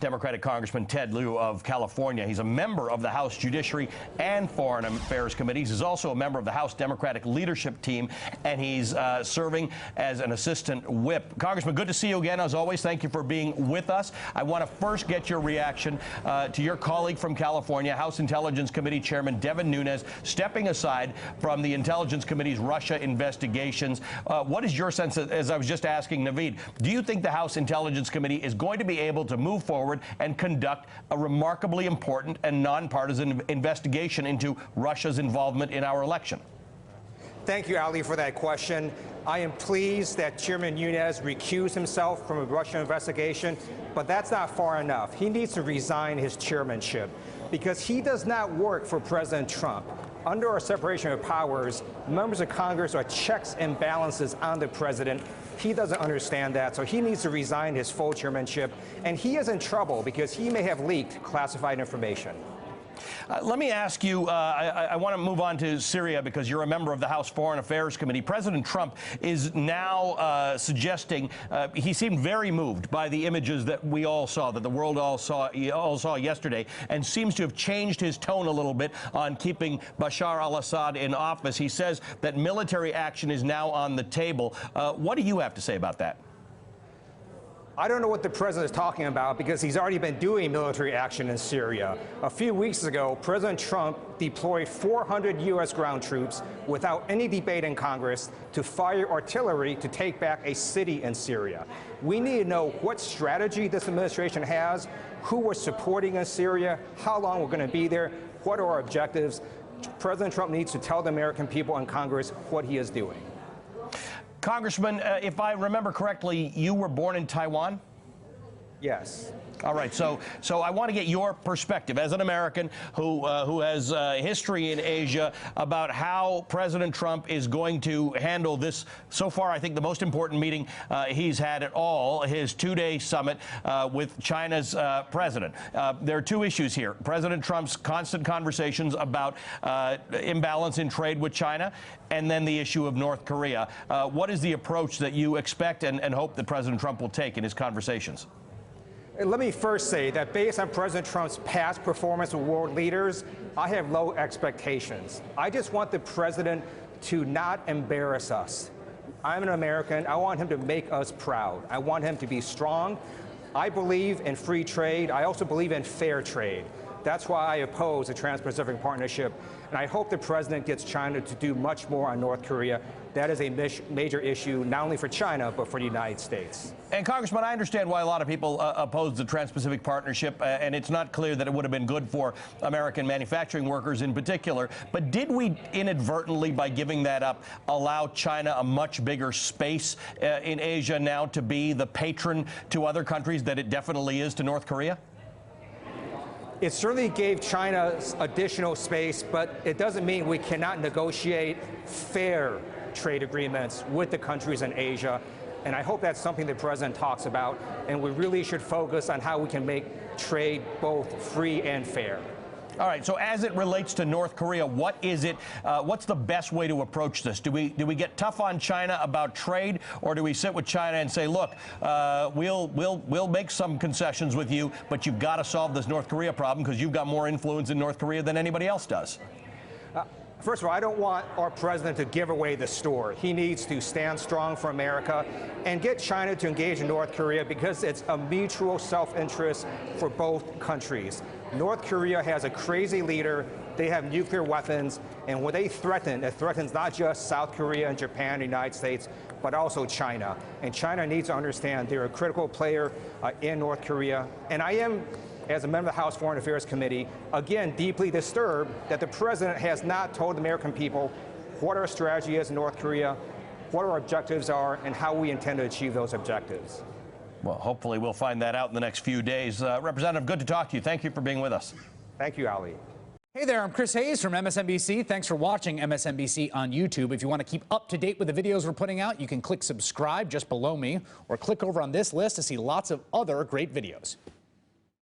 Democratic Congressman Ted Lieu of California. He's a member of the House Judiciary and Foreign Affairs Committees. He's also a member of the House Democratic Leadership Team, and he's serving as an assistant whip. Congressman, good to see you again. As always, thank you for being with us. I want to first get your reaction to your colleague from California, House Intelligence Committee Chairman Devin Nunes, stepping aside from the Intelligence Committee's Russia investigations. What is your sense, as I was just asking Naveed, do you think the House Intelligence Committee is going to be able to move forward and conduct a remarkably important and nonpartisan investigation into Russia's involvement in our election? Thank you, Ali, for that question. I am pleased that Chairman Nunes recused himself from a Russia investigation, but that's not far enough. He needs to resign his chairmanship because he does not work for President Trump. Under our separation of powers, members of Congress are checks and balances on the president. He doesn't understand that, so he needs to resign his full chairmanship, and he is in trouble because he may have leaked classified information. Let me ask you, I want to move on to Syria because you're a member of the House Foreign Affairs Committee. President Trump is now suggesting, he seemed very moved by the images that we all saw, that the world all saw yesterday, and seems to have changed his tone a little bit on keeping Bashar al-Assad in office. He says that military action is now on the table. What do you have to say about that? I don't know what the president is talking about because he's already been doing military action in Syria. A few weeks ago, President Trump deployed 400 U.S. ground troops without any debate in Congress to fire artillery to take back a city in Syria. We need to know what strategy this administration has, who we're supporting in Syria, how long we're going to be there, what are our objectives. President Trump needs to tell the American people and Congress what he is doing. Congressman, if I remember correctly, you were born in Taiwan? Yes. All right. So I want to get your perspective as an American who has history in Asia about how President Trump is going to handle this. So far, I think the most important meeting he's had at all, his two-day summit with China's president. There are two issues here. President Trump's constant conversations about imbalance in trade with China, and then the issue of North Korea. What is the approach that you expect and hope that President Trump will take in his conversations? Let me first say that based on President Trump's past performance with world leaders, I have low expectations. I just want the president to not embarrass us. I'm an American. I want him to make us proud. I want him to be strong. I believe in free trade. I also believe in fair trade. That's why I oppose the Trans-Pacific Partnership, and I hope the president gets China to do much more on North Korea. That is a major issue, not only for China, but for the United States. And, Congressman, I understand why a lot of people oppose the Trans-Pacific Partnership, and it's not clear that it would have been good for American manufacturing workers in particular. But did we inadvertently, by giving that up, allow China a much bigger space in Asia now to be the patron to other countries that it definitely is to North Korea? It certainly gave China additional space, but it doesn't mean we cannot negotiate fair trade agreements with the countries in Asia. And I hope that's something the president talks about. And we really should focus on how we can make trade both free and fair. All right. So as it relates to North Korea, what is it? What's the best way to approach this? Do we get tough on China about trade, or do we sit with China and say, look, we'll make some concessions with you, but you've got to solve this North Korea problem because you've got more influence in North Korea than anybody else does? First of all, I don't want our president to give away the store. He needs to stand strong for America and get China to engage in North Korea because it's a mutual self-interest for both countries. North Korea has a crazy leader. They have nuclear weapons, and when they threaten, it threatens not just South Korea and Japan and the United States, but also China. And China needs to understand they're a critical player in North Korea. And I am, as a member of the House Foreign Affairs Committee, again, deeply disturbed that the president has not told the American people what our strategy is in North Korea, what our objectives are, and how we intend to achieve those objectives. Well, hopefully we'll find that out in the next few days. Representative, good to talk to you. Thank you for being with us. Thank you, Ali. Hey there, I'm Chris Hayes from MSNBC. Thanks for watching MSNBC on YouTube. If you want to keep up to date with the videos we're putting out, you can click subscribe just below me, or click over on this list to see lots of other great videos.